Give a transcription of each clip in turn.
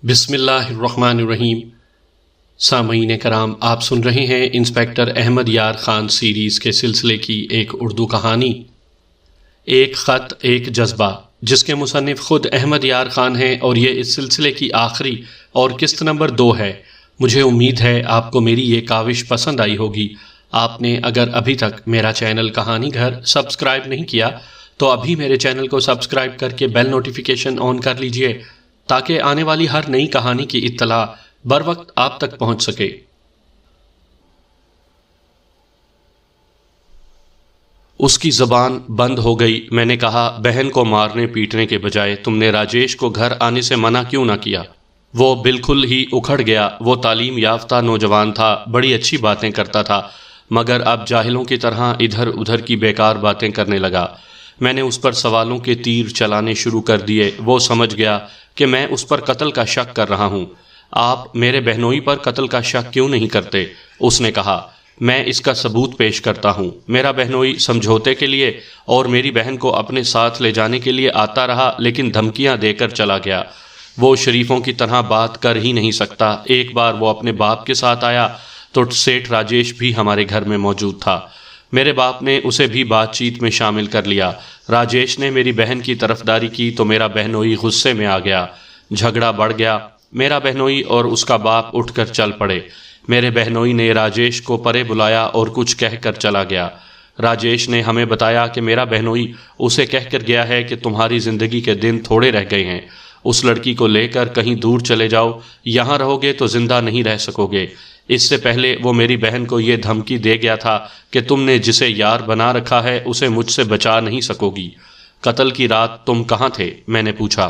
بسم اللہ الرحمن الرحیم۔ سامعین کرام، آپ سن رہے ہیں انسپیکٹر احمد یار خان سیریز کے سلسلے کی ایک اردو کہانی، ایک خط ایک جذبہ، جس کے مصنف خود احمد یار خان ہیں، اور یہ اس سلسلے کی آخری اور قسط نمبر 2 ہے۔ مجھے امید ہے آپ کو میری یہ کاوش پسند آئی ہوگی۔ آپ نے اگر ابھی تک میرا چینل کہانی گھر سبسکرائب نہیں کیا تو ابھی میرے چینل کو سبسکرائب کر کے بیل نوٹیفیکیشن آن کر لیجئے، تاکہ آنے والی ہر نئی کہانی کی اطلاع بر وقت آپ تک پہنچ سکے۔ اس کی زبان بند ہو گئی۔ میں نے کہا، بہن کو مارنے پیٹنے کے بجائے تم نے راجیش کو گھر آنے سے منع کیوں نہ کیا؟ وہ بالکل ہی اکھڑ گیا۔ وہ تعلیم یافتہ نوجوان تھا، بڑی اچھی باتیں کرتا تھا، مگر اب جاہلوں کی طرح ادھر ادھر کی بیکار باتیں کرنے لگا۔ میں نے اس پر سوالوں کے تیر چلانے شروع کر دیے۔ وہ سمجھ گیا کہ میں اس پر قتل کا شک کر رہا ہوں۔ آپ میرے بہنوئی پر قتل کا شک کیوں نہیں کرتے؟ اس نے کہا، میں اس کا ثبوت پیش کرتا ہوں۔ میرا بہنوئی سمجھوتے کے لیے اور میری بہن کو اپنے ساتھ لے جانے کے لیے آتا رہا، لیکن دھمکیاں دے کر چلا گیا۔ وہ شریفوں کی طرح بات کر ہی نہیں سکتا۔ ایک بار وہ اپنے باپ کے ساتھ آیا تو سیٹھ راجیش بھی ہمارے گھر میں موجود تھا۔ میرے باپ نے اسے بھی بات چیت میں شامل کر لیا۔ راجیش نے میری بہن کی طرفداری کی تو میرا بہنوئی غصے میں آ گیا۔ جھگڑا بڑھ گیا۔ میرا بہنوئی اور اس کا باپ اٹھ کر چل پڑے۔ میرے بہنوئی نے راجیش کو پرے بلایا اور کچھ کہہ کر چلا گیا۔ راجیش نے ہمیں بتایا کہ میرا بہنوئی اسے کہہ کر گیا ہے کہ تمہاری زندگی کے دن تھوڑے رہ گئے ہیں، اس لڑکی کو لے کر کہیں دور چلے جاؤ، یہاں رہو گے تو زندہ نہیں رہ سکو گے۔ اس سے پہلے وہ میری بہن کو یہ دھمکی دے گیا تھا کہ تم نے جسے یار بنا رکھا ہے اسے مجھ سے بچا نہیں سکو گی۔ قتل کی رات تم کہاں تھے؟ میں نے پوچھا۔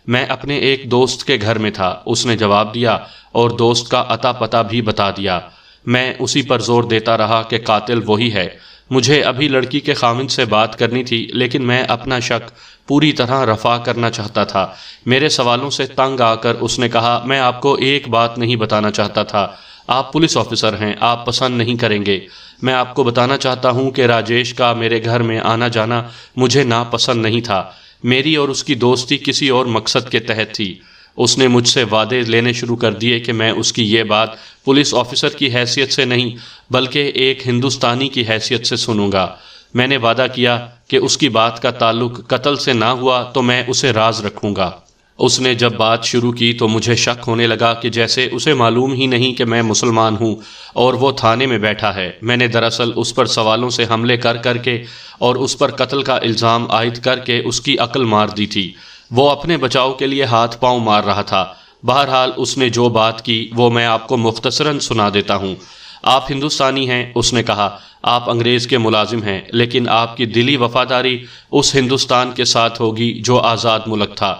میں اپنے ایک دوست کے گھر میں تھا، اس نے جواب دیا، اور دوست کا عطا پتہ بھی بتا دیا۔ میں اسی پر زور دیتا رہا کہ قاتل وہی ہے۔ مجھے ابھی لڑکی کے خاوند سے بات کرنی تھی، لیکن میں اپنا شک پوری طرح رفع کرنا چاہتا تھا۔ میرے سوالوں سے تنگ آ کر اس نے کہا، میں آپ کو ایک بات نہیں بتانا چاہتا تھا، آپ پولیس آفیسر ہیں، آپ پسند نہیں کریں گے۔ میں آپ کو بتانا چاہتا ہوں کہ راجیش کا میرے گھر میں آنا جانا مجھے ناپسند نہیں تھا۔ میری اور اس کی دوستی کسی اور مقصد کے تحت تھی۔ اس نے مجھ سے وعدے لینے شروع کر دیے کہ میں اس کی یہ بات پولیس آفیسر کی حیثیت سے نہیں بلکہ ایک ہندوستانی کی حیثیت سے سنوں گا۔ میں نے وعدہ کیا کہ اس کی بات کا تعلق قتل سے نہ ہوا تو میں اسے راز رکھوں گا۔ اس نے جب بات شروع کی تو مجھے شک ہونے لگا کہ جیسے اسے معلوم ہی نہیں کہ میں مسلمان ہوں اور وہ تھانے میں بیٹھا ہے۔ میں نے دراصل اس پر سوالوں سے حملے کر کے اور اس پر قتل کا الزام عائد کر کے اس کی عقل مار دی تھی۔ وہ اپنے بچاؤ کے لیے ہاتھ پاؤں مار رہا تھا۔ بہرحال اس نے جو بات کی وہ میں آپ کو مختصراً سنا دیتا ہوں۔ آپ ہندوستانی ہیں، اس نے کہا، آپ انگریز کے ملازم ہیں، لیکن آپ کی دلی وفاداری اس ہندوستان کے ساتھ ہوگی جو آزاد ملک تھا۔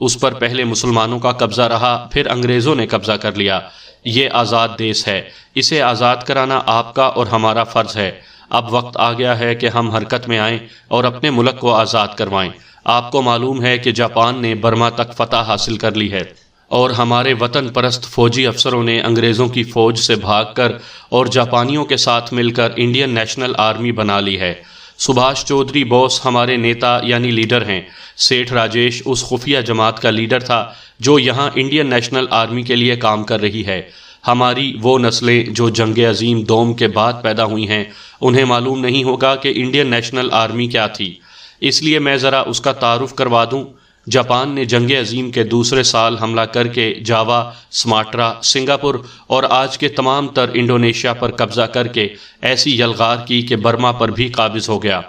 اس پر پہلے مسلمانوں کا قبضہ رہا، پھر انگریزوں نے قبضہ کر لیا۔ یہ آزاد دیس ہے، اسے آزاد کرانا آپ کا اور ہمارا فرض ہے۔ اب وقت آ گیا ہے کہ ہم حرکت میں آئیں اور اپنے ملک کو آزاد کروائیں۔ آپ کو معلوم ہے کہ جاپان نے برما تک فتح حاصل کر لی ہے، اور ہمارے وطن پرست فوجی افسروں نے انگریزوں کی فوج سے بھاگ کر اور جاپانیوں کے ساتھ مل کر انڈین نیشنل آرمی بنا لی ہے۔ سبھاش چودھری بوس ہمارے نیتا یعنی لیڈر ہیں۔ سیٹھ راجیش اس خفیہ جماعت کا لیڈر تھا جو یہاں انڈین نیشنل آرمی کے لیے کام کر رہی ہے۔ ہماری وہ نسلیں جو جنگ عظیم دوم کے بعد پیدا ہوئی ہیں، انہیں معلوم نہیں ہوگا کہ انڈین نیشنل آرمی کیا تھی، اس لیے میں ذرا اس کا تعارف کروا دوں۔ جاپان نے جنگ عظیم کے دوسرے سال حملہ کر کے جاوا، سماٹرا، سنگاپور اور آج کے تمام تر انڈونیشیا پر قبضہ کر کے ایسی یلغار کی کہ برما پر بھی قابض ہو گیا۔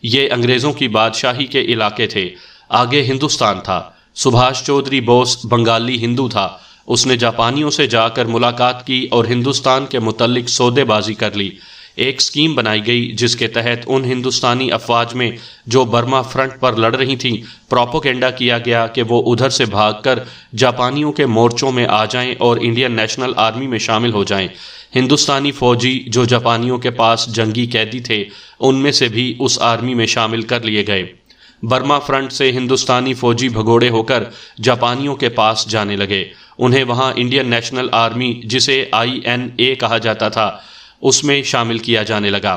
یہ انگریزوں کی بادشاہی کے علاقے تھے۔ آگے ہندوستان تھا۔ سبھاش چودھری بوس بنگالی ہندو تھا۔ اس نے جاپانیوں سے جا کر ملاقات کی اور ہندوستان کے متعلق سودے بازی کر لی۔ ایک سکیم بنائی گئی جس کے تحت ان ہندوستانی افواج میں جو برما فرنٹ پر لڑ رہی تھیں پروپیگنڈا کیا گیا کہ وہ ادھر سے بھاگ کر جاپانیوں کے مورچوں میں آ جائیں اور انڈین نیشنل آرمی میں شامل ہو جائیں۔ ہندوستانی فوجی جو جاپانیوں کے پاس جنگی قیدی تھے ان میں سے بھی اس آرمی میں شامل کر لیے گئے۔ برما فرنٹ سے ہندوستانی فوجی بھگوڑے ہو کر جاپانیوں کے پاس جانے لگے۔ انہیں وہاں انڈین نیشنل آرمی، جسے INA کہا جاتا تھا، اس میں شامل کیا جانے لگا۔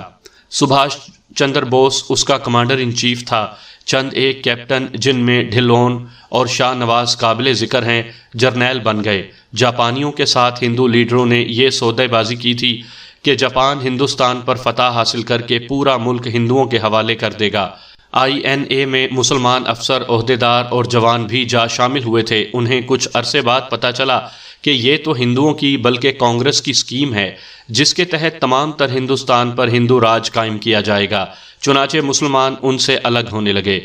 سبھاش چندر بوس اس کا کمانڈر ان چیف تھا۔ چند ایک کیپٹن جن میں ڈھلون اور شاہ نواز قابل ذکر ہیں جرنیل بن گئے۔ جاپانیوں کے ساتھ ہندو لیڈروں نے یہ سودے بازی کی تھی کہ جاپان ہندوستان پر فتح حاصل کر کے پورا ملک ہندوؤں کے حوالے کر دے گا۔ INA میں مسلمان افسر، عہدیدار اور جوان بھی جا شامل ہوئے تھے۔ انہیں کچھ عرصے بعد پتہ چلا کہ یہ تو ہندوؤں کی بلکہ کانگریس کی اسکیم ہے جس کے تحت تمام تر ہندوستان پر ہندو راج قائم کیا جائے گا۔ چنانچہ مسلمان ان سے الگ ہونے لگے۔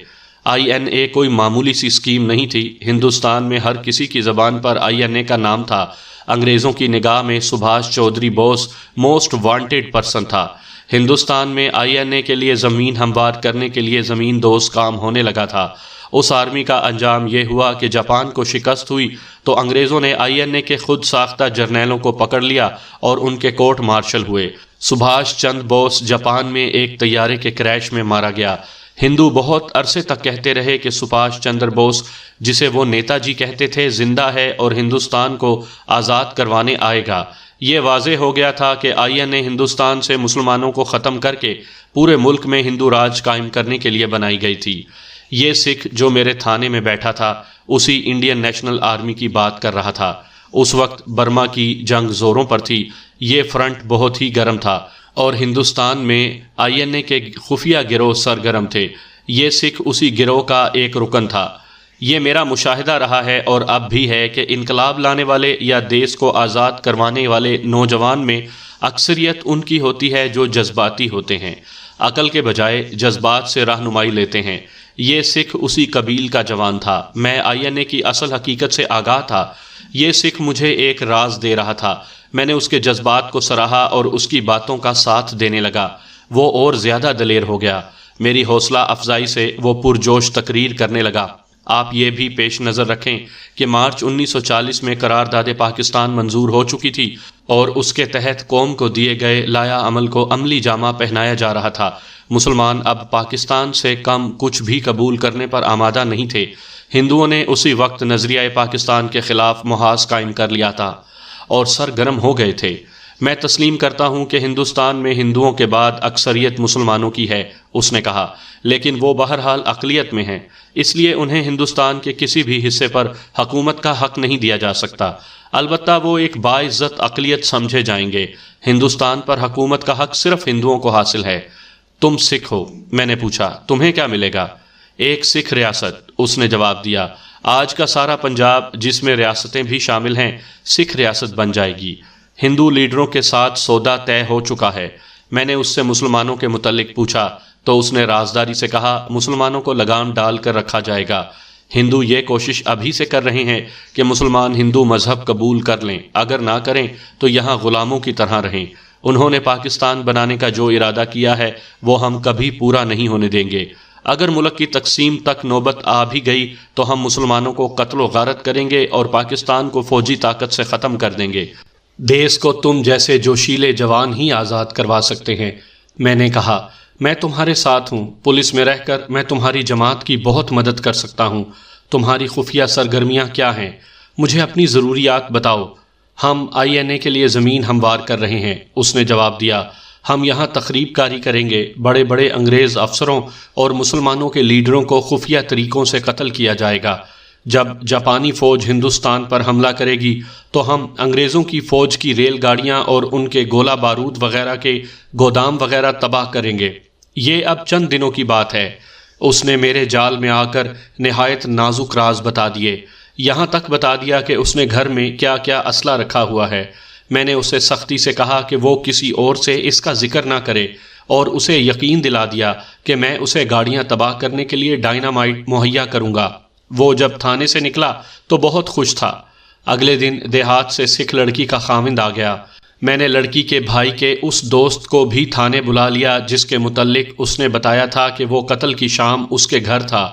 INA کوئی معمولی سی اسکیم نہیں تھی۔ ہندوستان میں ہر کسی کی زبان پر INA کا نام تھا۔ انگریزوں کی نگاہ میں سبھاش Chaudhary Bose most wanted person تھا۔ ہندوستان میں INA کے لیے زمین ہموار کرنے کے لیے زمین دوز کام ہونے لگا تھا۔ اس آرمی کا انجام یہ ہوا کہ جاپان کو شکست ہوئی تو انگریزوں نے INA کے خود ساختہ جرنیلوں کو پکڑ لیا اور ان کے کورٹ مارشل ہوئے۔ سبھاش چندر بوس جاپان میں ایک طیارے کے کریش میں مارا گیا۔ ہندو بہت عرصے تک کہتے رہے کہ سبھاش چندر بوس، جسے وہ نیتا جی کہتے تھے، زندہ ہے اور ہندوستان کو آزاد کروانے آئے گا۔ یہ واضح ہو گیا تھا کہ INA ہندوستان سے مسلمانوں کو ختم کر کے پورے ملک میں ہندو راج قائم کرنے کے لیے بنائی گئی تھی۔ یہ سکھ جو میرے تھانے میں بیٹھا تھا اسی انڈین نیشنل آرمی کی بات کر رہا تھا۔ اس وقت برما کی جنگ زوروں پر تھی۔ یہ فرنٹ بہت ہی گرم تھا اور ہندوستان میں INA کے خفیہ گروہ سرگرم تھے۔ یہ سکھ اسی گروہ کا ایک رکن تھا۔ یہ میرا مشاہدہ رہا ہے اور اب بھی ہے کہ انقلاب لانے والے یا دیس کو آزاد کروانے والے نوجوان میں اکثریت ان کی ہوتی ہے جو جذباتی ہوتے ہیں، عقل کے بجائے جذبات سے رہنمائی لیتے ہیں۔ یہ سکھ اسی قبیل کا جوان تھا۔ میں INA کی اصل حقیقت سے آگاہ تھا۔ یہ سکھ مجھے ایک راز دے رہا تھا۔ میں نے اس کے جذبات کو سراہا اور اس کی باتوں کا ساتھ دینے لگا۔ وہ اور زیادہ دلیر ہو گیا۔ میری حوصلہ افزائی سے وہ پرجوش تقریر کرنے لگا۔ آپ یہ بھی پیش نظر رکھیں کہ مارچ 1940 میں قرارداد پاکستان منظور ہو چکی تھی اور اس کے تحت قوم کو دیے گئے لایا عمل کو عملی جامہ پہنایا جا رہا تھا۔ مسلمان اب پاکستان سے کم کچھ بھی قبول کرنے پر آمادہ نہیں تھے۔ ہندوؤں نے اسی وقت نظریہ پاکستان کے خلاف محاذ قائم کر لیا تھا اور سرگرم ہو گئے تھے۔ میں تسلیم کرتا ہوں کہ ہندوستان میں ہندوؤں کے بعد اکثریت مسلمانوں کی ہے، اس نے کہا، لیکن وہ بہرحال اقلیت میں ہیں، اس لیے انہیں ہندوستان کے کسی بھی حصے پر حکومت کا حق نہیں دیا جا سکتا۔ البتہ وہ ایک باعزت اقلیت سمجھے جائیں گے۔ ہندوستان پر حکومت کا حق صرف ہندوؤں کو حاصل ہے۔ تم سکھ ہو؟ میں نے پوچھا۔ تمہیں کیا ملے گا؟ ایک سکھ ریاست، اس نے جواب دیا۔ آج کا سارا پنجاب، جس میں ریاستیں بھی شامل ہیں، سکھ ریاست بن جائے گی۔ ہندو لیڈروں کے ساتھ سودا طے ہو چکا ہے۔ میں نے اس سے مسلمانوں کے متعلق پوچھا تو اس نے رازداری سے کہا، مسلمانوں کو لگام ڈال کر رکھا جائے گا۔ ہندو یہ کوشش ابھی سے کر رہے ہیں کہ مسلمان ہندو مذہب قبول کر لیں، اگر نہ کریں تو یہاں غلاموں کی طرح رہیں۔ انہوں نے پاکستان بنانے کا جو ارادہ کیا ہے وہ ہم کبھی پورا نہیں ہونے دیں گے۔ اگر ملک کی تقسیم تک نوبت آ بھی گئی تو ہم مسلمانوں کو قتل و غارت کریں گے اور پاکستان کو فوجی طاقت سے ختم کر دیں گے۔ دیس کو تم جیسے جوشیلے جوان ہی آزاد کروا سکتے ہیں۔ میں نے کہا، میں تمہارے ساتھ ہوں۔ پولیس میں رہ کر میں تمہاری جماعت کی بہت مدد کر سکتا ہوں۔ تمہاری خفیہ سرگرمیاں کیا ہیں؟ مجھے اپنی ضروریات بتاؤ۔ ہم INA کے لیے زمین ہموار کر رہے ہیں، اس نے جواب دیا۔ ہم یہاں تخریب کاری کریں گے۔ بڑے بڑے انگریز افسروں اور مسلمانوں کے لیڈروں کو خفیہ طریقوں سے قتل کیا جائے گا۔ جب جاپانی فوج ہندوستان پر حملہ کرے گی تو ہم انگریزوں کی فوج کی ریل گاڑیاں اور ان کے گولہ بارود وغیرہ کے گودام وغیرہ تباہ کریں گے۔ یہ اب چند دنوں کی بات ہے۔ اس نے میرے جال میں آ کر نہایت نازک راز بتا دیے، یہاں تک بتا دیا کہ اس نے گھر میں کیا کیا اسلحہ رکھا ہوا ہے۔ میں نے اسے سختی سے کہا کہ وہ کسی اور سے اس کا ذکر نہ کرے اور اسے یقین دلا دیا کہ میں اسے گاڑیاں تباہ کرنے کے لیے ڈائنامائٹ مہیا کروں گا۔ وہ جب تھانے سے نکلا تو بہت خوش تھا۔ اگلے دن دیہات سے سکھ لڑکی کا خاوند آ گیا۔ میں نے لڑکی کے بھائی کے اس دوست کو بھی تھانے بلا لیا جس کے متعلق اس نے بتایا تھا کہ وہ قتل کی شام اس کے گھر تھا۔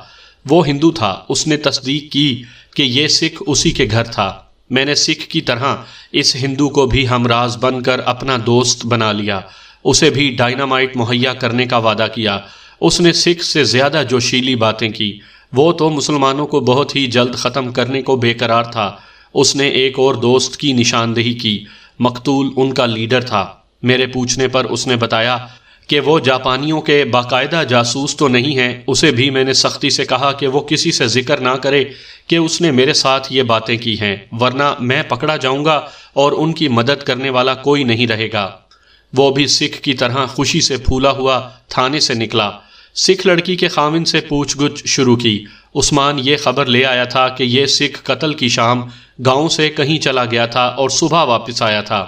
وہ ہندو تھا۔ اس نے تصدیق کی کہ یہ سکھ اسی کے گھر تھا۔ میں نے سکھ کی طرح اس ہندو کو بھی ہمراز بن کر اپنا دوست بنا لیا۔ اسے بھی ڈائنامائٹ مہیا کرنے کا وعدہ کیا۔ اس نے سکھ سے زیادہ جوشیلی باتیں کی۔ وہ تو مسلمانوں کو بہت ہی جلد ختم کرنے کو بے قرار تھا۔ اس نے ایک اور دوست کی نشاندہی کی۔ مقتول ان کا لیڈر تھا۔ میرے پوچھنے پر اس نے بتایا کہ وہ جاپانیوں کے باقاعدہ جاسوس تو نہیں ہیں، اسے بھی میں نے سختی سے کہا کہ وہ کسی سے ذکر نہ کرے کہ اس نے میرے ساتھ یہ باتیں کی ہیں، ورنہ میں پکڑا جاؤں گا اور ان کی مدد کرنے والا کوئی نہیں رہے گا۔ وہ بھی سکھ کی طرح خوشی سے پھولا ہوا تھانے سے نکلا۔ سکھ لڑکی کے خاوند سے پوچھ گچھ شروع کی۔ عثمان یہ خبر لے آیا تھا کہ یہ سکھ قتل کی شام گاؤں سے کہیں چلا گیا تھا اور صبح واپس آیا تھا۔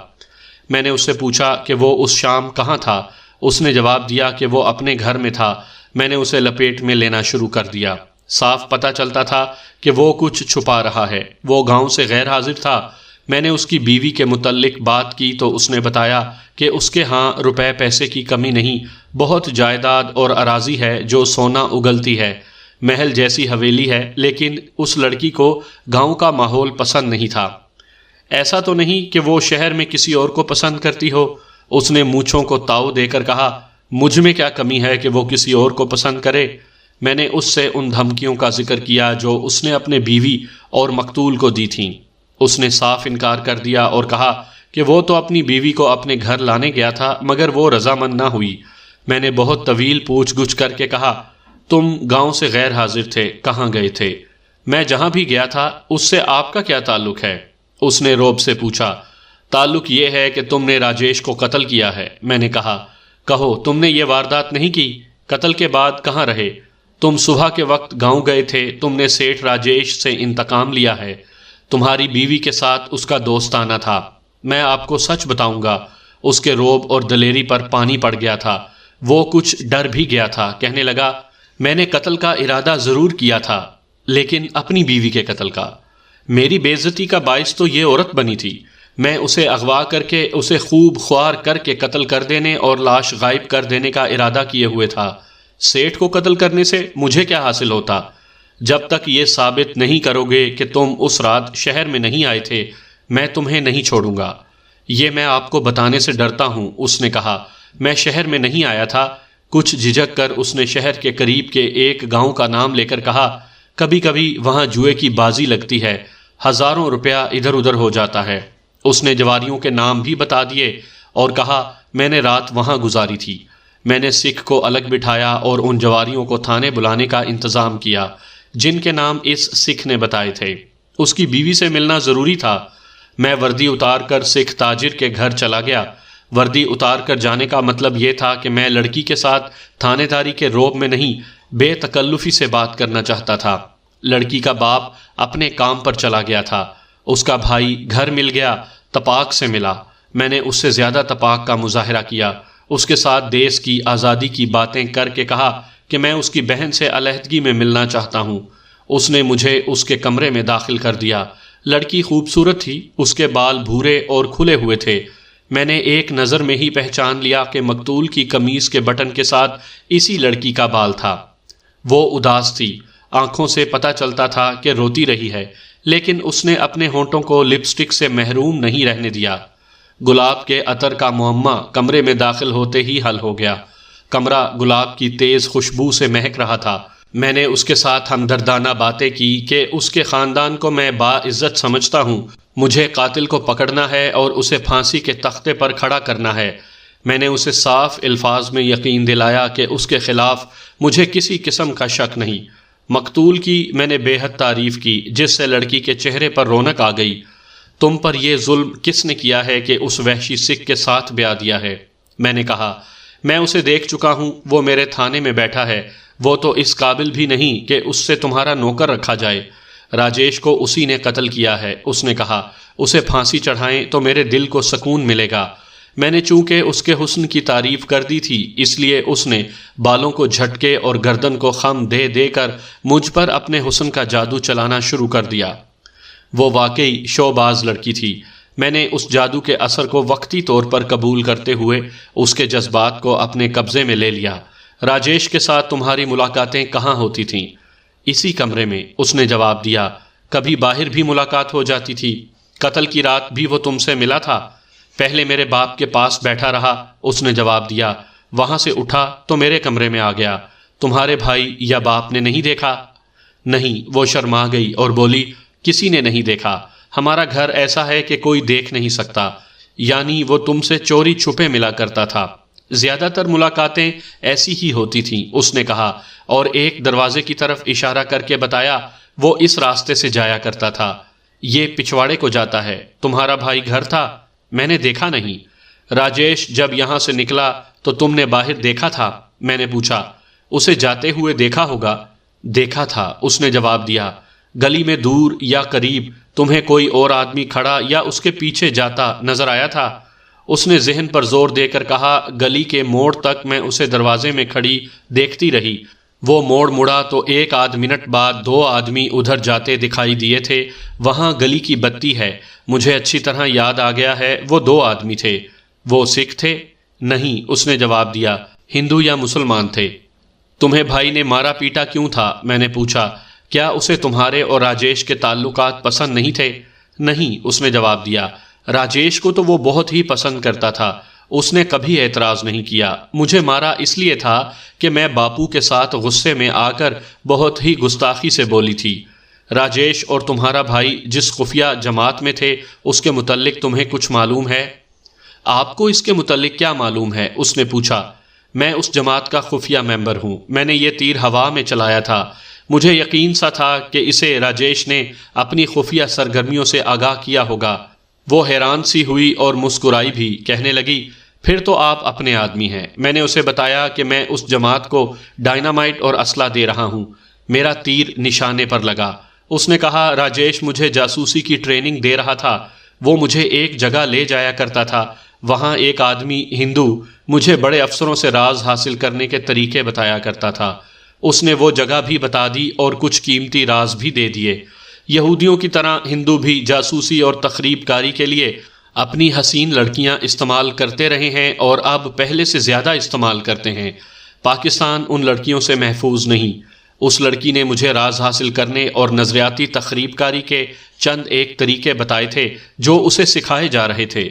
میں نے اس سے پوچھا کہ وہ اس شام کہاں تھا۔ اس نے جواب دیا کہ وہ اپنے گھر میں تھا۔ میں نے اسے لپیٹ میں لینا شروع کر دیا۔ صاف پتہ چلتا تھا کہ وہ کچھ چھپا رہا ہے۔ وہ گاؤں سے غیر حاضر تھا۔ میں نے اس کی بیوی کے متعلق بات کی تو اس نے بتایا کہ اس کے ہاں روپے پیسے کی کمی نہیں، بہت جائیداد اور اراضی ہے جو سونا اگلتی ہے، محل جیسی حویلی ہے، لیکن اس لڑکی کو گاؤں کا ماحول پسند نہیں تھا۔ ایسا تو نہیں کہ وہ شہر میں کسی اور کو پسند کرتی ہو؟ اس نے مونچھوں کو تاؤ دے کر کہا، مجھ میں کیا کمی ہے کہ وہ کسی اور کو پسند کرے؟ میں نے اس سے ان دھمکیوں کا ذکر کیا جو اس نے اپنے بیوی اور مقتول کو دی تھیں۔ اس نے صاف انکار کر دیا اور کہا کہ وہ تو اپنی بیوی کو اپنے گھر لانے گیا تھا مگر وہ رضامند نہ ہوئی۔ میں نے بہت طویل پوچھ گچھ کر کے کہا، تم گاؤں سے غیر حاضر تھے، کہاں گئے تھے؟ میں جہاں بھی گیا تھا اس سے آپ کا کیا تعلق ہے؟ اس نے روب سے پوچھا۔ تعلق یہ ہے کہ تم نے راجیش کو قتل کیا ہے۔ میں نے کہا، کہو تم نے یہ واردات نہیں کی؟ قتل کے بعد کہاں رہے؟ تم صبح کے وقت گاؤں گئے تھے، تم نے سیٹھ راجیش سے انتقام لیا ہے، تمہاری بیوی کے ساتھ اس کا دوستانہ تھا۔ میں آپ کو سچ بتاؤں گا، اس کے روب اور دلیری پر پانی پڑ گیا تھا، وہ کچھ ڈر بھی گیا تھا، کہنے لگا، میں نے قتل کا ارادہ ضرور کیا تھا لیکن اپنی بیوی کے قتل کا۔ میری بے عزتی کا باعث تو یہ عورت بنی تھی۔ میں اسے اغوا کر کے اسے خوب خوار کر کے قتل کر دینے اور لاش غائب کر دینے کا ارادہ کیے ہوئے تھا۔ سیٹھ کو قتل کرنے سے مجھے کیا حاصل ہوتا؟ جب تک یہ ثابت نہیں کرو گے کہ تم اس رات شہر میں نہیں آئے تھے، میں تمہیں نہیں چھوڑوں گا۔ یہ میں آپ کو بتانے سے ڈرتا ہوں، اس نے کہا۔ میں شہر میں نہیں آیا تھا۔ کچھ جھجک کر اس نے شہر کے قریب کے ایک گاؤں کا نام لے کر کہا، کبھی کبھی وہاں جوئے کی بازی لگتی ہے، ہزاروں روپیہ ادھر ادھر ہو جاتا ہے۔ اس نے جواریوں کے نام بھی بتا دیے اور کہا، میں نے رات وہاں گزاری تھی۔ میں نے سکھ کو الگ بٹھایا اور ان جواریوں کو تھانے بلانے کا انتظام کیا جن کے نام اس سکھ نے بتائے تھے۔ اس کی بیوی سے ملنا ضروری تھا۔ میں وردی اتار کر سکھ تاجر کے گھر چلا گیا۔ وردی اتار کر جانے کا مطلب یہ تھا کہ میں لڑکی کے ساتھ تھانے داری کے روب میں نہیں، بے تکلفی سے بات کرنا چاہتا تھا۔ لڑکی کا باپ اپنے کام پر چلا گیا تھا۔ اس کا بھائی گھر مل گیا، تپاک سے ملا۔ میں نے اس سے زیادہ تپاک کا مظاہرہ کیا، اس کے ساتھ دیس کی آزادی کی باتیں کر کے کہا کہ میں اس کی بہن سے علیحدگی میں ملنا چاہتا ہوں۔ اس نے مجھے اس کے کمرے میں داخل کر دیا۔ لڑکی خوبصورت تھی، اس کے بال بھورے اور کھلے ہوئے تھے۔ میں نے ایک نظر میں ہی پہچان لیا کہ مقتول کی قمیض کے بٹن کے ساتھ اسی لڑکی کا بال تھا۔ وہ اداس تھی، آنکھوں سے پتہ چلتا تھا کہ روتی رہی ہے، لیکن اس نے اپنے ہونٹوں کو لپسٹک سے محروم نہیں رہنے دیا۔ گلاب کے عطر کا معمہ کمرے میں داخل ہوتے ہی حل ہو گیا۔ کمرہ گلاب کی تیز خوشبو سے مہک رہا تھا۔ میں نے اس کے ساتھ ہمدردانہ باتیں کی کہ اس کے خاندان کو میں باعزت سمجھتا ہوں، مجھے قاتل کو پکڑنا ہے اور اسے پھانسی کے تختے پر کھڑا کرنا ہے۔ میں نے اسے صاف الفاظ میں یقین دلایا کہ اس کے خلاف مجھے کسی قسم کا شک نہیں۔ مقتول کی میں نے بے حد تعریف کی، جس سے لڑکی کے چہرے پر رونق آ گئی۔ تم پر یہ ظلم کس نے کیا ہے کہ اس وحشی سکھ کے ساتھ بیاہ دیا ہے؟ میں نے کہا، میں اسے دیکھ چکا ہوں، وہ میرے تھانے میں بیٹھا ہے، وہ تو اس قابل بھی نہیں کہ اس سے تمہارا نوکر رکھا جائے۔ راجیش کو اسی نے قتل کیا ہے، اس نے کہا، اسے پھانسی چڑھائیں تو میرے دل کو سکون ملے گا۔ میں نے چونکہ اس کے حسن کی تعریف کر دی تھی، اس لیے اس نے بالوں کو جھٹکے اور گردن کو خم دے دے کر مجھ پر اپنے حسن کا جادو چلانا شروع کر دیا۔ وہ واقعی شوباز لڑکی تھی۔ میں نے اس جادو کے اثر کو وقتی طور پر قبول کرتے ہوئے اس کے جذبات کو اپنے قبضے میں لے لیا۔ راجیش کے ساتھ تمہاری ملاقاتیں کہاں ہوتی تھیں؟ اسی کمرے میں، اس نے جواب دیا۔ کبھی باہر بھی ملاقات ہو جاتی تھی؟ قتل کی رات بھی وہ تم سے ملا تھا؟ پہلے میرے باپ کے پاس بیٹھا رہا، اس نے جواب دیا، وہاں سے اٹھا تو میرے کمرے میں آ گیا۔ تمہارے بھائی یا باپ نے نہیں دیکھا؟ نہیں، وہ شرما گئی اور بولی، کسی نے نہیں دیکھا، ہمارا گھر ایسا ہے کہ کوئی دیکھ نہیں سکتا۔ یعنی وہ تم سے چوری چھپے ملا کرتا تھا؟ زیادہ تر ملاقاتیں ایسی ہی ہوتی تھیں، اس نے کہا اور ایک دروازے کی طرف اشارہ کر کے بتایا، وہ اس راستے سے جایا کرتا تھا، یہ پچھواڑے کو جاتا ہے۔ تمہارا بھائی گھر تھا؟ میں نے دیکھا نہیں۔ راجیش جب یہاں سے نکلا تو تم نے باہر دیکھا تھا؟ میں نے پوچھا۔ اسے جاتے ہوئے دیکھا ہوگا۔ دیکھا تھا، اس نے جواب دیا۔ گلی میں دور یا قریب تمہیں کوئی اور آدمی کھڑا یا اس کے پیچھے جاتا نظر آیا تھا؟ اس نے ذہن پر زور دے کر کہا، گلی کے موڑ تک میں اسے دروازے میں کھڑی دیکھتی رہی۔ وہ موڑ مڑا تو ایک آدھ منٹ بعد 2 آدمی ادھر جاتے دکھائی دیے تھے۔ وہاں گلی کی بتی ہے، مجھے اچھی طرح یاد آ گیا ہے، وہ 2 آدمی تھے۔ وہ سکھ تھے؟ نہیں، اس نے جواب دیا، ہندو یا مسلمان تھے۔ تمہیں بھائی نے مارا پیٹا کیوں تھا؟ میں نے پوچھا۔ کیا اسے تمہارے اور راجیش کے تعلقات پسند نہیں تھے؟ نہیں، اس نے جواب دیا، راجیش کو تو وہ بہت ہی پسند کرتا تھا، اس نے کبھی اعتراض نہیں کیا۔ مجھے مارا اس لیے تھا کہ میں باپو کے ساتھ غصے میں آ کر بہت ہی گستاخی سے بولی تھی۔ راجیش اور تمہارا بھائی جس خفیہ جماعت میں تھے، اس کے متعلق تمہیں کچھ معلوم ہے؟ آپ کو اس کے متعلق کیا معلوم ہے؟ اس نے پوچھا۔ میں اس جماعت کا خفیہ ممبر ہوں، میں نے یہ تیر ہوا میں چلایا تھا۔ مجھے یقین سا تھا کہ اسے راجیش نے اپنی خفیہ سرگرمیوں سے آگاہ کیا ہوگا۔ وہ حیران سی ہوئی اور مسکرائی بھی، کہنے لگی، پھر تو آپ اپنے آدمی ہیں۔ میں نے اسے بتایا کہ میں اس جماعت کو ڈائنامائٹ اور اسلحہ دے رہا ہوں۔ میرا تیر نشانے پر لگا۔ اس نے کہا، راجیش مجھے جاسوسی کی ٹریننگ دے رہا تھا، وہ مجھے ایک جگہ لے جایا کرتا تھا، وہاں ایک آدمی ہندو مجھے بڑے افسروں سے راز حاصل کرنے کے طریقے بتایا کرتا تھا۔ اس نے وہ جگہ بھی بتا دی اور کچھ قیمتی راز بھی دے دیے۔ یہودیوں کی طرح ہندو بھی جاسوسی اور تخریب کاری کے لیے اپنی حسین لڑکیاں استعمال کرتے رہے ہیں اور اب پہلے سے زیادہ استعمال کرتے ہیں۔ پاکستان ان لڑکیوں سے محفوظ نہیں۔ اس لڑکی نے مجھے راز حاصل کرنے اور نظریاتی تخریب کاری کے چند ایک طریقے بتائے تھے جو اسے سکھائے جا رہے تھے۔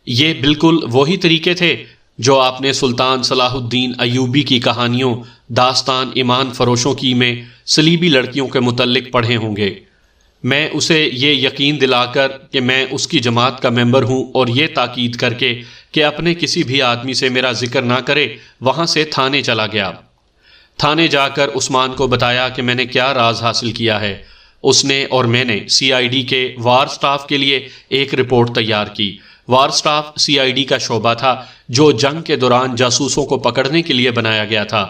یہ بالکل وہی طریقے تھے جو آپ نے سلطان صلاح الدین ایوبی کی کہانیوں داستان ایمان فروشوں کی میں صلیبی لڑکیوں کے متعلق پڑھے ہوں گے۔ میں اسے یہ یقین دلا کر کہ میں اس کی جماعت کا ممبر ہوں اور یہ تاکید کر کے کہ اپنے کسی بھی آدمی سے میرا ذکر نہ کرے، وہاں سے تھانے چلا گیا۔ تھانے جا کر عثمان کو بتایا کہ میں نے کیا راز حاصل کیا ہے۔ اس نے اور میں نے CID کے وار سٹاف کے لیے ایک رپورٹ تیار کی۔ وار سٹاف CID کا شعبہ تھا جو جنگ کے دوران جاسوسوں کو پکڑنے کے لیے بنایا گیا تھا۔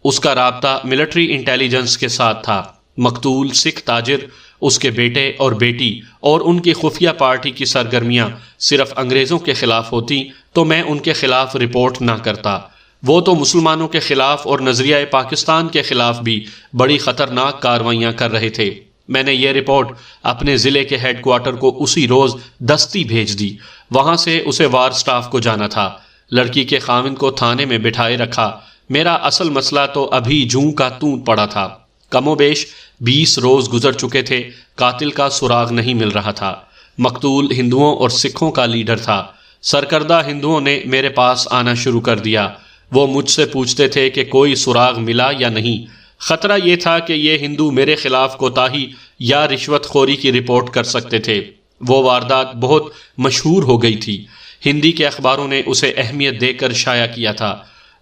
اس کا رابطہ ملٹری انٹیلیجنس کے ساتھ تھا۔ مقتول سکھ تاجر، اس کے بیٹے اور بیٹی اور ان کی خفیہ پارٹی کی سرگرمیاں صرف انگریزوں کے خلاف ہوتی تو میں ان کے خلاف رپورٹ نہ کرتا۔ وہ تو مسلمانوں کے خلاف اور نظریہ پاکستان کے خلاف بھی بڑی خطرناک کارروائیاں کر رہے تھے۔ میں نے یہ رپورٹ اپنے ضلع کے ہیڈ کوارٹر کو اسی روز دستی بھیج دی۔ وہاں سے اسے وار سٹاف کو جانا تھا۔ لڑکی کے خاوند کو تھانے میں بٹھائے رکھا۔ میرا اصل مسئلہ تو ابھی جوں کا توں پڑا تھا۔ کم و بیش 20 روز گزر چکے تھے، قاتل کا سراغ نہیں مل رہا تھا۔ مقتول ہندوؤں اور سکھوں کا لیڈر تھا۔ سرکردہ ہندوؤں نے میرے پاس آنا شروع کر دیا۔ وہ مجھ سے پوچھتے تھے کہ کوئی سراغ ملا یا نہیں۔ خطرہ یہ تھا کہ یہ ہندو میرے خلاف کوتاہی یا رشوت خوری کی رپورٹ کر سکتے تھے۔ وہ واردات بہت مشہور ہو گئی تھی۔ ہندی کے اخباروں نے اسے اہمیت دے کر شائع کیا تھا۔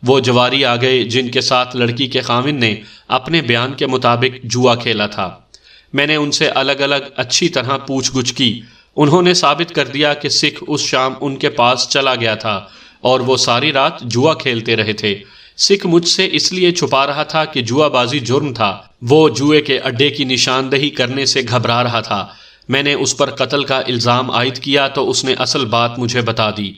وہ جواری آ گئے جن کے ساتھ لڑکی کے خاوند نے اپنے بیان کے مطابق جوا کھیلا تھا۔ میں نے ان سے الگ الگ اچھی طرح پوچھ گچھ کی۔ انہوں نے ثابت کر دیا کہ سکھ اس شام ان کے پاس چلا گیا تھا اور وہ ساری رات جوا کھیلتے رہے تھے۔ سکھ مجھ سے اس لیے چھپا رہا تھا کہ جوا بازی جرم تھا۔ وہ جوئے کے اڈے کی نشاندہی کرنے سے گھبرا رہا تھا۔ میں نے اس پر قتل کا الزام عائد کیا تو اس نے اصل بات مجھے بتا دی۔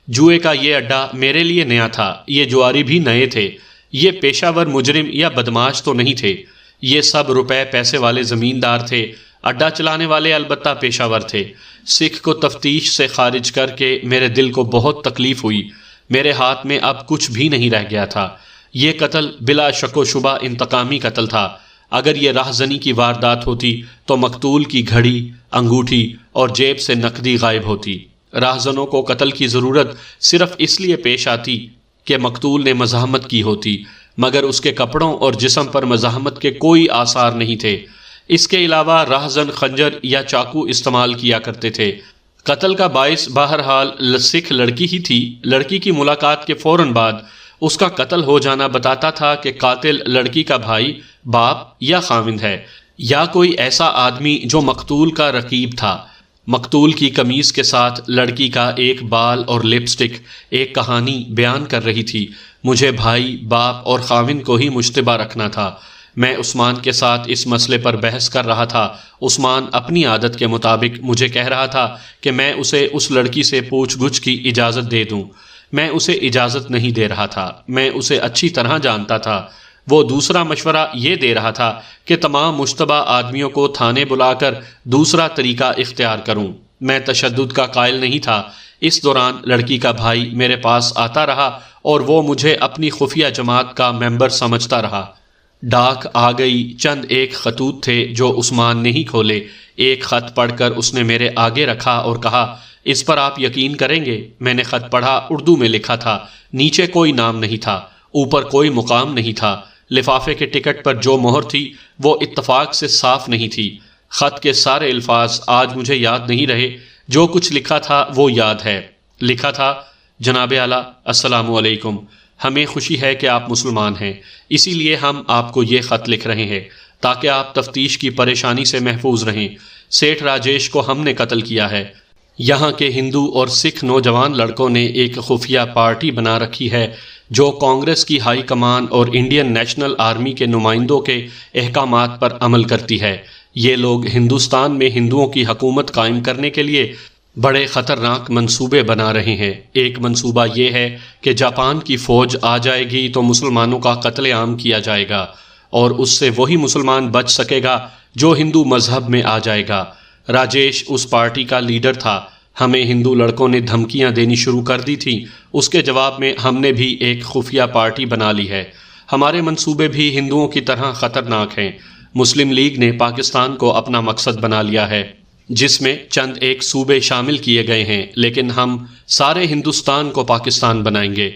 جوئے کا یہ اڈا میرے لیے نیا تھا، یہ جواری بھی نئے تھے۔ یہ پیشہ ور مجرم یا بدماش تو نہیں تھے، یہ سب روپے پیسے والے زمیندار تھے۔ اڈا چلانے والے البتہ پیشہ ور تھے۔ سکھ کو تفتیش سے خارج کر کے میرے دل کو بہت تکلیف ہوئی۔ میرے ہاتھ میں اب کچھ بھی نہیں رہ گیا تھا۔ یہ قتل بلا شک و شبہ انتقامی قتل تھا۔ اگر یہ راہزنی کی واردات ہوتی تو مقتول کی گھڑی، انگوٹھی اور جیب سے نقدی غائب ہوتی۔ راہزنوں کو قتل کی ضرورت صرف اس لیے پیش آتی کہ مقتول نے مزاحمت کی ہوتی، مگر اس کے کپڑوں اور جسم پر مزاحمت کے کوئی آثار نہیں تھے۔ اس کے علاوہ راہزن خنجر یا چاقو استعمال کیا کرتے تھے۔ قتل کا باعث بہرحال سکھ لڑکی ہی تھی۔ لڑکی کی ملاقات کے فوراً بعد اس کا قتل ہو جانا بتاتا تھا کہ قاتل لڑکی کا بھائی، باپ یا خاوند ہے، یا کوئی ایسا آدمی جو مقتول کا رقیب تھا۔ مقتول کی قمیض کے ساتھ لڑکی کا ایک بال اور لپسٹک ایک کہانی بیان کر رہی تھی۔ مجھے بھائی، باپ اور خاوند کو ہی مشتبہ رکھنا تھا۔ میں عثمان کے ساتھ اس مسئلے پر بحث کر رہا تھا۔ عثمان اپنی عادت کے مطابق مجھے کہہ رہا تھا کہ میں اسے اس لڑکی سے پوچھ گچھ کی اجازت دے دوں۔ میں اسے اجازت نہیں دے رہا تھا۔ میں اسے اچھی طرح جانتا تھا۔ وہ دوسرا مشورہ یہ دے رہا تھا کہ تمام مشتبہ آدمیوں کو تھانے بلا کر دوسرا طریقہ اختیار کروں۔ میں تشدد کا قائل نہیں تھا۔ اس دوران لڑکی کا بھائی میرے پاس آتا رہا اور وہ مجھے اپنی خفیہ جماعت کا ممبر سمجھتا رہا۔ ڈاک آ گئی۔ چند ایک خطوط تھے جو عثمان نے ہی کھولے۔ ایک خط پڑھ کر اس نے میرے آگے رکھا اور کہا، اس پر آپ یقین کریں گے؟ میں نے خط پڑھا۔ اردو میں لکھا تھا۔ نیچے کوئی نام نہیں تھا، اوپر کوئی مقام نہیں تھا۔ لفافے کے ٹکٹ پر جو مہر تھی وہ اتفاق سے صاف نہیں تھی۔ خط کے سارے الفاظ آج مجھے یاد نہیں رہے۔ جو کچھ لکھا تھا وہ یاد ہے۔ لکھا تھا، جناب اعلیٰ السلام علیکم، ہمیں خوشی ہے کہ آپ مسلمان ہیں، اسی لیے ہم آپ کو یہ خط لکھ رہے ہیں تاکہ آپ تفتیش کی پریشانی سے محفوظ رہیں۔ سیٹھ راجیش کو ہم نے قتل کیا ہے۔ یہاں کے ہندو اور سکھ نوجوان لڑکوں نے ایک خفیہ پارٹی بنا رکھی ہے جو کانگریس کی ہائی کمان اور انڈین نیشنل آرمی کے نمائندوں کے احکامات پر عمل کرتی ہے۔ یہ لوگ ہندوستان میں ہندوؤں کی حکومت قائم کرنے کے لیے بڑے خطرناک منصوبے بنا رہے ہیں۔ ایک منصوبہ یہ ہے کہ جاپان کی فوج آ جائے گی تو مسلمانوں کا قتل عام کیا جائے گا اور اس سے وہی مسلمان بچ سکے گا جو ہندو مذہب میں آ جائے گا۔ راجیش اس پارٹی کا لیڈر تھا۔ ہمیں ہندو لڑکوں نے دھمکیاں دینی شروع کر دی تھیں۔ اس کے جواب میں ہم نے بھی ایک خفیہ پارٹی بنا لی ہے۔ ہمارے منصوبے بھی ہندوؤں کی طرح خطرناک ہیں۔ مسلم لیگ نے پاکستان کو اپنا مقصد بنا لیا ہے، جس میں چند ایک صوبے شامل کیے گئے ہیں، لیکن ہم سارے ہندوستان کو پاکستان بنائیں گے۔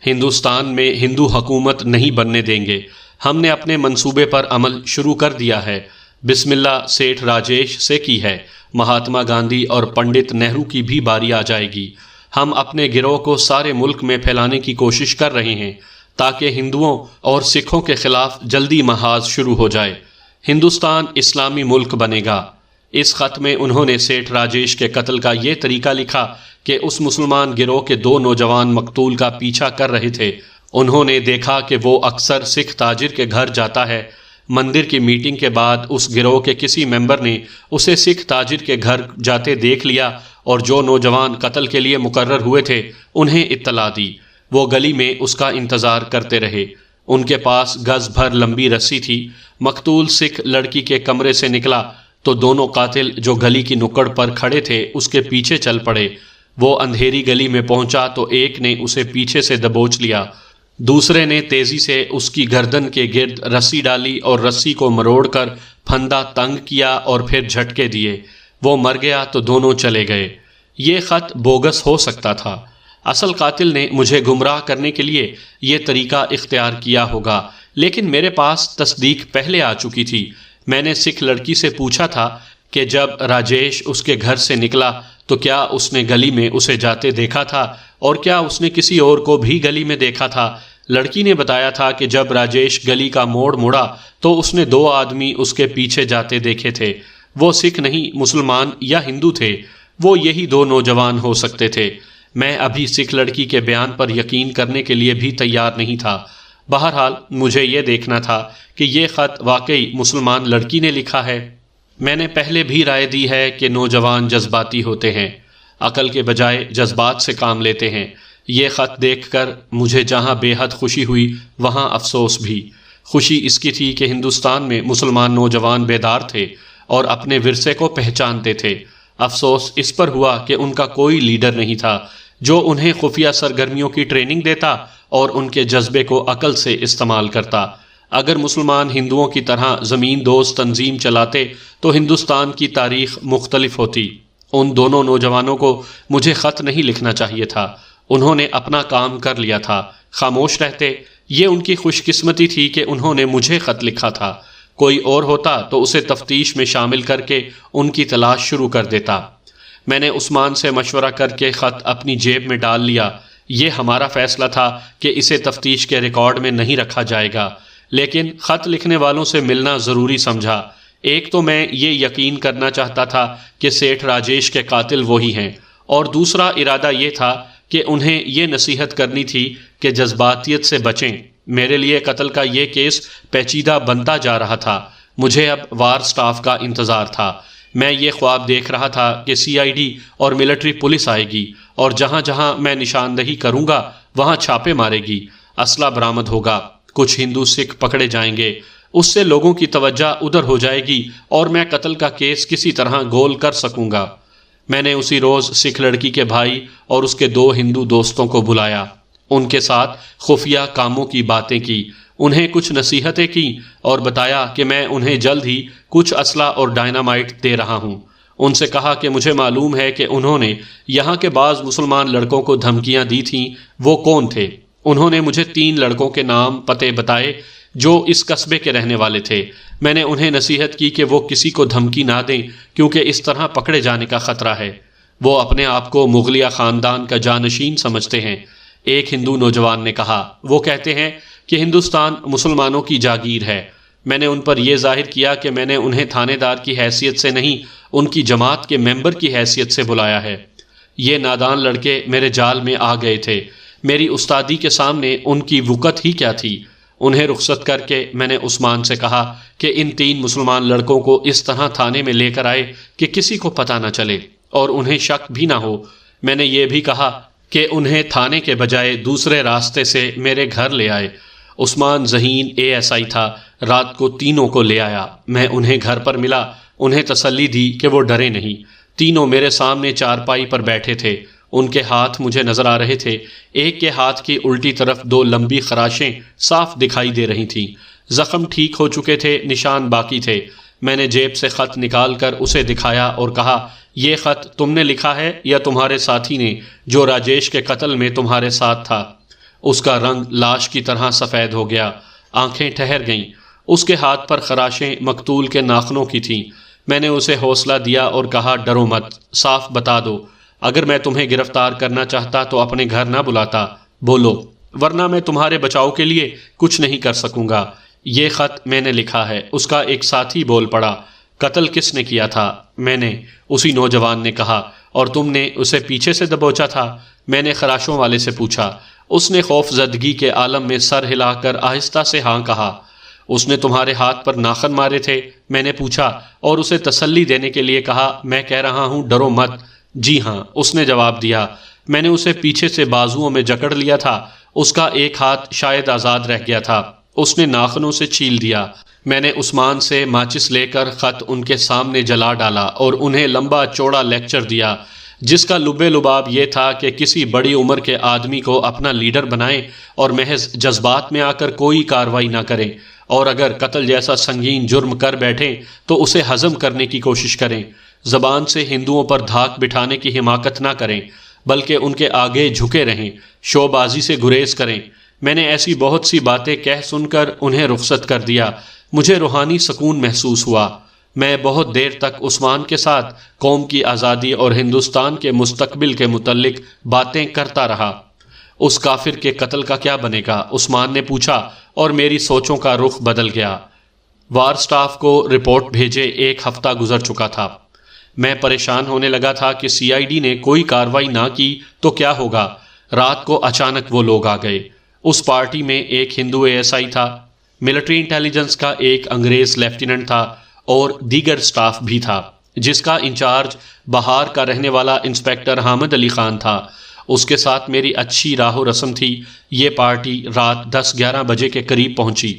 ہندوستان میں ہندو حکومت نہیں بننے دیں گے۔ ہم نے اپنے منصوبے پر عمل شروع کر دیا ہے۔ بسم اللہ سیٹھ راجیش سے کی ہے۔ مہاتما گاندھی اور پنڈت نہرو کی بھی باری آ جائے گی۔ ہم اپنے گروہ کو سارے ملک میں پھیلانے کی کوشش کر رہے ہیں تاکہ ہندوؤں اور سکھوں کے خلاف جلدی محاذ شروع ہو جائے۔ ہندوستان اسلامی ملک بنے گا۔ اس خط میں انہوں نے سیٹھ راجیش کے قتل کا یہ طریقہ لکھا کہ اس مسلمان گروہ کے 2 نوجوان مقتول کا پیچھا کر رہے تھے۔ انہوں نے دیکھا کہ وہ اکثر سکھ تاجر کے گھر جاتا ہے۔ مندر کی میٹنگ کے بعد اس گروہ کے کسی ممبر نے اسے سکھ تاجر کے گھر جاتے دیکھ لیا اور جو نوجوان قتل کے لیے مقرر ہوئے تھے انہیں اطلاع دی۔ وہ گلی میں اس کا انتظار کرتے رہے۔ ان کے پاس گز بھر لمبی رسی تھی۔ مقتول سکھ لڑکی کے کمرے سے نکلا تو دونوں قاتل جو گلی کی نکڑ پر کھڑے تھے اس کے پیچھے چل پڑے۔ وہ اندھیری گلی میں پہنچا تو ایک نے اسے پیچھے سے دبوچ لیا، دوسرے نے تیزی سے اس کی گردن کے گرد رسی ڈالی اور رسی کو مروڑ کر پھندا تنگ کیا اور پھر جھٹکے دیے۔ وہ مر گیا تو دونوں چلے گئے۔ یہ خط بوگس ہو سکتا تھا۔ اصل قاتل نے مجھے گمراہ کرنے کے لیے یہ طریقہ اختیار کیا ہوگا، لیکن میرے پاس تصدیق پہلے آ چکی تھی۔ میں نے سکھ لڑکی سے پوچھا تھا کہ جب راجیش اس کے گھر سے نکلا تو کیا اس نے گلی میں اسے جاتے دیکھا تھا اور کیا اس نے کسی اور کو بھی گلی میں دیکھا تھا۔ لڑکی نے بتایا تھا کہ جب راجیش گلی کا موڑ مڑا تو اس نے 2 آدمی اس کے پیچھے جاتے دیکھے تھے۔ وہ سکھ نہیں، مسلمان یا ہندو تھے۔ وہ یہی 2 نوجوان ہو سکتے تھے۔ میں ابھی سکھ لڑکی کے بیان پر یقین کرنے کے لیے بھی تیار نہیں تھا۔ بہرحال مجھے یہ دیکھنا تھا کہ یہ خط واقعی مسلمان لڑکی نے لکھا ہے۔ میں نے پہلے بھی رائے دی ہے کہ نوجوان جذباتی ہوتے ہیں، عقل کے بجائے جذبات سے کام لیتے ہیں۔ یہ خط دیکھ کر مجھے جہاں بے حد خوشی ہوئی وہاں افسوس بھی۔ خوشی اس کی تھی کہ ہندوستان میں مسلمان نوجوان بیدار تھے اور اپنے ورثے کو پہچانتے تھے۔ افسوس اس پر ہوا کہ ان کا کوئی لیڈر نہیں تھا جو انہیں خفیہ سرگرمیوں کی ٹریننگ دیتا اور ان کے جذبے کو عقل سے استعمال کرتا۔ اگر مسلمان ہندوؤں کی طرح زمین دوز تنظیم چلاتے تو ہندوستان کی تاریخ مختلف ہوتی۔ ان دونوں نوجوانوں کو مجھے خط نہیں لکھنا چاہیے تھا۔ انہوں نے اپنا کام کر لیا تھا، خاموش رہتے۔ یہ ان کی خوش قسمتی تھی کہ انہوں نے مجھے خط لکھا تھا۔ کوئی اور ہوتا تو اسے تفتیش میں شامل کر کے ان کی تلاش شروع کر دیتا۔ میں نے عثمان سے مشورہ کر کے خط اپنی جیب میں ڈال لیا۔ یہ ہمارا فیصلہ تھا کہ اسے تفتیش کے ریکارڈ میں نہیں رکھا جائے گا، لیکن خط لکھنے والوں سے ملنا ضروری سمجھا۔ ایک تو میں یہ یقین کرنا چاہتا تھا کہ سیٹھ راجیش کے قاتل وہی ہیں، اور دوسرا ارادہ یہ تھا کہ انہیں یہ نصیحت کرنی تھی کہ جذباتیت سے بچیں۔ میرے لیے قتل کا یہ کیس پیچیدہ بنتا جا رہا تھا۔ مجھے اب وار سٹاف کا انتظار تھا۔ میں یہ خواب دیکھ رہا تھا کہ CID اور ملٹری پولیس آئے گی اور جہاں جہاں میں نشاندہی کروں گا وہاں چھاپے مارے گی، اسلحہ برآمد ہوگا، کچھ ہندو سکھ پکڑے جائیں گے۔ اس سے لوگوں کی توجہ ادھر ہو جائے گی اور میں قتل کا کیس کسی طرح گول کر سکوں گا۔ میں نے اسی روز سکھ لڑکی کے بھائی اور اس کے 2 ہندو دوستوں کو بلایا، ان کے ساتھ خفیہ کاموں کی باتیں کی، انہیں کچھ نصیحتیں کی اور بتایا کہ میں انہیں جلد ہی کچھ اسلحہ اور ڈائنامائٹ دے رہا ہوں۔ ان سے کہا کہ مجھے معلوم ہے کہ انہوں نے یہاں کے بعض مسلمان لڑکوں کو دھمکیاں دی تھیں۔ وہ کون تھے؟ انہوں نے مجھے 3 لڑکوں کے نام پتے بتائے جو اس قصبے کے رہنے والے تھے۔ میں نے انہیں نصیحت کی کہ وہ کسی کو دھمکی نہ دیں کیونکہ اس طرح پکڑے جانے کا خطرہ ہے۔ وہ اپنے آپ کو مغلیہ خاندان کا جانشین سمجھتے ہیں، ایک ہندو نوجوان نے کہا۔ وہ کہتے ہیں کہ ہندوستان مسلمانوں کی جاگیر ہے۔ میں نے ان پر یہ ظاہر کیا کہ میں نے انہیں تھانے دار کی حیثیت سے نہیں، ان کی جماعت کے ممبر کی حیثیت سے بلایا ہے۔ یہ نادان لڑکے میرے جال میں آ گئے تھے۔ میری استادی کے سامنے ان کی وقت ہی کیا تھی؟ انہیں رخصت کر کے میں نے عثمان سے کہا کہ ان 3 مسلمان لڑکوں کو اس طرح تھانے میں لے کر آئے کہ کسی کو پتہ نہ چلے اور انہیں شک بھی نہ ہو۔ میں نے یہ بھی کہا کہ انہیں تھانے کے بجائے دوسرے راستے سے میرے گھر لے آئے۔ عثمان ذہین ASI تھا، رات کو تینوں کو لے آیا۔ میں انہیں گھر پر ملا، انہیں تسلی دی کہ وہ ڈرے نہیں۔ تینوں میرے سامنے چارپائی پر بیٹھے تھے، ان کے ہاتھ مجھے نظر آ رہے تھے۔ ایک کے ہاتھ کی الٹی طرف 2 لمبی خراشیں صاف دکھائی دے رہی تھیں۔ زخم ٹھیک ہو چکے تھے، نشان باقی تھے۔ میں نے جیب سے خط نکال کر اسے دکھایا اور کہا، یہ خط تم نے لکھا ہے یا تمہارے ساتھی نے جو راجیش کے قتل میں تمہارے ساتھ تھا؟ اس کا رنگ لاش کی طرح سفید ہو گیا، آنکھیں ٹھہر گئیں۔ اس کے ہاتھ پر خراشیں مقتول کے ناخنوں کی تھیں۔ میں نے اسے حوصلہ دیا اور کہا، ڈرو مت، صاف بتا دو۔ اگر میں تمہیں گرفتار کرنا چاہتا تو اپنے گھر نہ بلاتا، بولو، ورنہ میں تمہارے بچاؤ کے لیے کچھ نہیں کر سکوں گا۔ یہ خط میں نے لکھا ہے۔ اس کا ایک ساتھی بول پڑا، قتل کس نے کیا تھا؟ میں نے، اسی نوجوان نے کہا۔ اور تم نے اسے پیچھے سے دبوچا تھا؟ میں نے خراشوں والے سے پوچھا۔ اس نے خوف زدگی کے عالم میں سر ہلا کر آہستہ سے ہاں کہا۔ اس نے تمہارے ہاتھ پر ناخن مارے تھے؟ میں نے پوچھا اور اسے تسلی دینے کے لیے کہا، میں کہہ رہا ہوں ڈرو مت۔ جی ہاں، اس نے جواب دیا۔ میں نے اسے پیچھے سے بازوؤں میں جکڑ لیا تھا، اس کا ایک ہاتھ شاید آزاد رہ گیا تھا۔ اس نے ناخنوں سے چھیل دیا۔ میں نے عثمان سے ماچس لے کر خط ان کے سامنے جلا ڈالا اور انہیں لمبا چوڑا لیکچر دیا، جس کا لب لباب یہ تھا کہ کسی بڑی عمر کے آدمی کو اپنا لیڈر بنائیں اور محض جذبات میں آ کر کوئی کارروائی نہ کریں، اور اگر قتل جیسا سنگین جرم کر بیٹھیں تو اسے ہضم کرنے کی کوشش کریں۔ زبان سے ہندوؤں پر دھاک بٹھانے کی حماقت نہ کریں، بلکہ ان کے آگے جھکے رہیں، شو بازی سے گریز کریں۔ میں نے ایسی بہت سی باتیں کہہ سن کر انہیں رخصت کر دیا۔ مجھے روحانی سکون محسوس ہوا۔ میں بہت دیر تک عثمان کے ساتھ قوم کی آزادی اور ہندوستان کے مستقبل کے متعلق باتیں کرتا رہا۔ اس کافر کے قتل کا کیا بنے گا؟ عثمان نے پوچھا، اور میری سوچوں کا رخ بدل گیا۔ وار سٹاف کو رپورٹ بھیجے 1 ہفتہ گزر چکا تھا۔ میں پریشان ہونے لگا تھا کہ CID نے کوئی کارروائی نہ کی تو کیا ہوگا۔ رات کو اچانک وہ لوگ آ گئے۔ اس پارٹی میں ایک ہندو ASI تھا، ملٹری انٹیلیجنس کا ایک انگریز لیفٹیننٹ تھا اور دیگر سٹاف بھی تھا، جس کا انچارج بہار کا رہنے والا انسپیکٹر حامد علی خان تھا۔ اس کے ساتھ میری اچھی راہ و رسم تھی۔ یہ پارٹی رات 10-11 بجے کے قریب پہنچی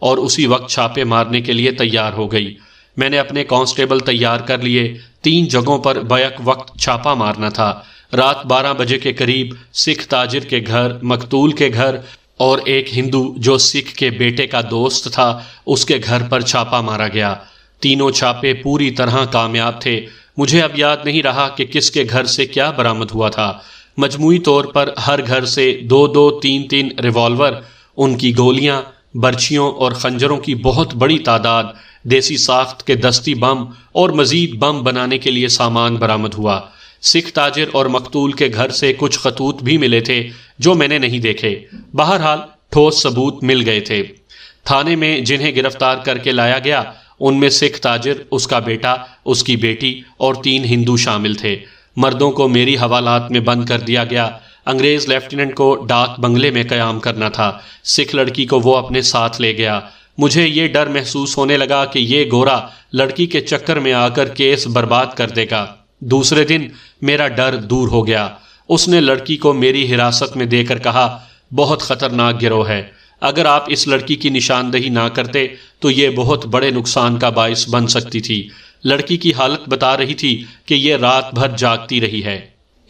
اور اسی وقت چھاپے مارنے کے لیے تیار ہو گئی۔ میں نے اپنے کانسٹیبل تیار کر لیے۔ 3 جگہوں پر بیک وقت چھاپا مارنا تھا۔ رات 12 بجے کے قریب سکھ تاجر کے گھر، مقتول کے گھر اور ایک ہندو جو سکھ کے بیٹے کا دوست تھا اس کے گھر پر چھاپا مارا گیا۔ تینوں چھاپے پوری طرح کامیاب تھے۔ مجھے اب یاد نہیں رہا کہ کس کے گھر سے کیا برآمد ہوا تھا۔ مجموعی طور پر ہر گھر سے 2-2، 3-3 ریوالور، ان کی گولیاں، برچھیوں اور خنجروں کی بہت بڑی تعداد، دیسی ساخت کے دستی بم اور مزید بم بنانے کے لیے سامان برآمد ہوا۔ سکھ تاجر اور مقتول کے گھر سے کچھ خطوط بھی ملے تھے جو میں نے نہیں دیکھے۔ بہرحال ٹھوس ثبوت مل گئے تھے۔ تھانے میں جنہیں گرفتار کر کے لایا گیا ان میں سکھ تاجر، اس کا بیٹا، اس کی بیٹی اور 3 ہندو شامل تھے۔ مردوں کو میری حوالات میں بند کر دیا گیا۔ انگریز لیفٹیننٹ کو ڈاک بنگلے میں قیام کرنا تھا۔ سکھ لڑکی کو وہ اپنے ساتھ لے گیا۔ مجھے یہ ڈر محسوس ہونے لگا کہ یہ گورا لڑکی کے چکر میں آ کر کیس برباد کر دے گا۔ دوسرے دن میرا ڈر دور ہو گیا۔ اس نے لڑکی کو میری حراست میں دے کر کہا، بہت خطرناک گروہ ہے، اگر آپ اس لڑکی کی نشاندہی نہ کرتے تو یہ بہت بڑے نقصان کا باعث بن سکتی تھی۔ لڑکی کی حالت بتا رہی تھی کہ یہ رات بھر جاگتی رہی ہے۔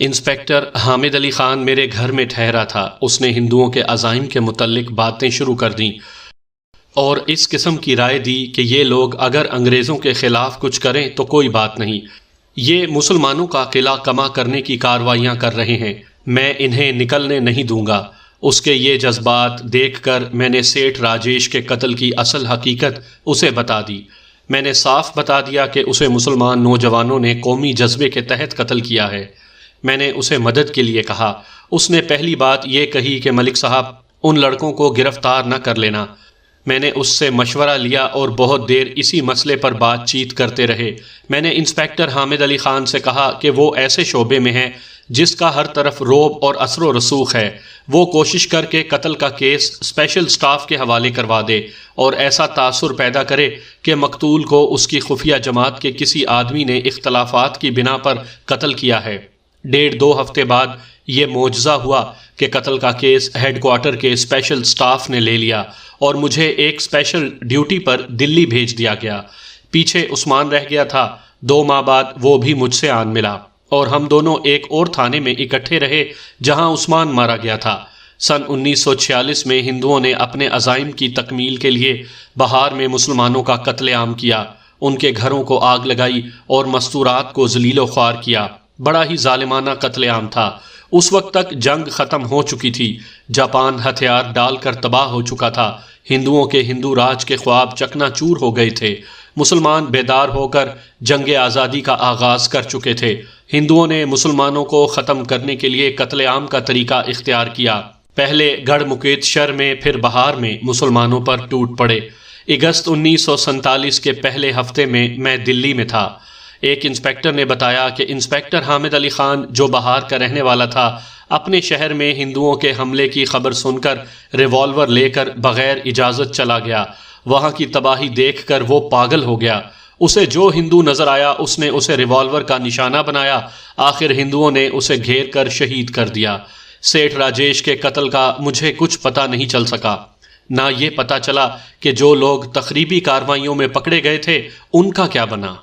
انسپیکٹر حامد علی خان میرے گھر میں ٹھہرا تھا۔ اس نے ہندوؤں کے عزائم کے متعلق باتیں شروع کر دیں اور اس قسم کی رائے دی کہ یہ لوگ اگر انگریزوں کے خلاف کچھ کریں تو کوئی بات نہیں، یہ مسلمانوں کا قلعہ کما کرنے کی کارروائیاں کر رہے ہیں، میں انہیں نکلنے نہیں دوں گا۔ اس کے یہ جذبات دیکھ کر میں نے سیٹھ راجیش کے قتل کی اصل حقیقت اسے بتا دی۔ میں نے صاف بتا دیا کہ اسے مسلمان نوجوانوں نے قومی جذبے کے تحت قتل کیا ہے۔ میں نے اسے مدد کے لیے کہا۔ اس نے پہلی بات یہ کہی کہ ملک صاحب ان لڑکوں کو گرفتار نہ کر لینا۔ میں نے اس سے مشورہ لیا اور بہت دیر اسی مسئلے پر بات چیت کرتے رہے۔ میں نے انسپیکٹر حامد علی خان سے کہا کہ وہ ایسے شعبے میں ہیں جس کا ہر طرف رعب اور اثر و رسوخ ہے، وہ کوشش کر کے قتل کا کیس اسپیشل سٹاف کے حوالے کروا دے اور ایسا تاثر پیدا کرے کہ مقتول کو اس کی خفیہ جماعت کے کسی آدمی نے اختلافات کی بنا پر قتل کیا ہے۔ 1.5-2 ہفتے بعد یہ معجزہ ہوا کہ قتل کا کیس ہیڈ کوارٹر کے اسپیشل سٹاف نے لے لیا اور مجھے ایک اسپیشل ڈیوٹی پر دلی بھیج دیا گیا۔ پیچھے عثمان رہ گیا تھا۔ 2 ماہ بعد وہ بھی مجھ سے آن ملا اور ہم دونوں ایک اور تھانے میں اکٹھے رہے جہاں عثمان مارا گیا تھا۔ سن 1946 میں ہندوؤں نے اپنے عزائم کی تکمیل کے لیے بہار میں مسلمانوں کا قتل عام کیا، ان کے گھروں کو آگ لگائی اور مستورات کو ذلیل و خوار کیا۔ بڑا ہی ظالمانہ قتل عام تھا۔ اس وقت تک جنگ ختم ہو چکی تھی، جاپان ہتھیار ڈال کر تباہ ہو چکا تھا، ہندوؤں کے ہندو راج کے خواب چکنا چور ہو گئے تھے، مسلمان بیدار ہو کر جنگ آزادی کا آغاز کر چکے تھے۔ ہندوؤں نے مسلمانوں کو ختم کرنے کے لیے قتل عام کا طریقہ اختیار کیا۔ پہلے گڑھ مکیت شر میں، پھر بہار میں مسلمانوں پر ٹوٹ پڑے۔ اگست 1947 کے پہلے ہفتے میں دلی میں تھا۔ ایک انسپیکٹر نے بتایا کہ انسپیکٹر حامد علی خان جو بہار کا رہنے والا تھا، اپنے شہر میں ہندوؤں کے حملے کی خبر سن کر ریوالور لے کر بغیر اجازت چلا گیا۔ وہاں کی تباہی دیکھ کر وہ پاگل ہو گیا۔ اسے جو ہندو نظر آیا اس نے اسے ریوالور کا نشانہ بنایا۔ آخر ہندوؤں نے اسے گھیر کر شہید کر دیا۔ سیٹھ راجیش کے قتل کا مجھے کچھ پتہ نہیں چل سکا، نہ یہ پتہ چلا کہ جو لوگ تخریبی کارروائیوں میں پکڑے گئے تھے ان کا کیا بنا۔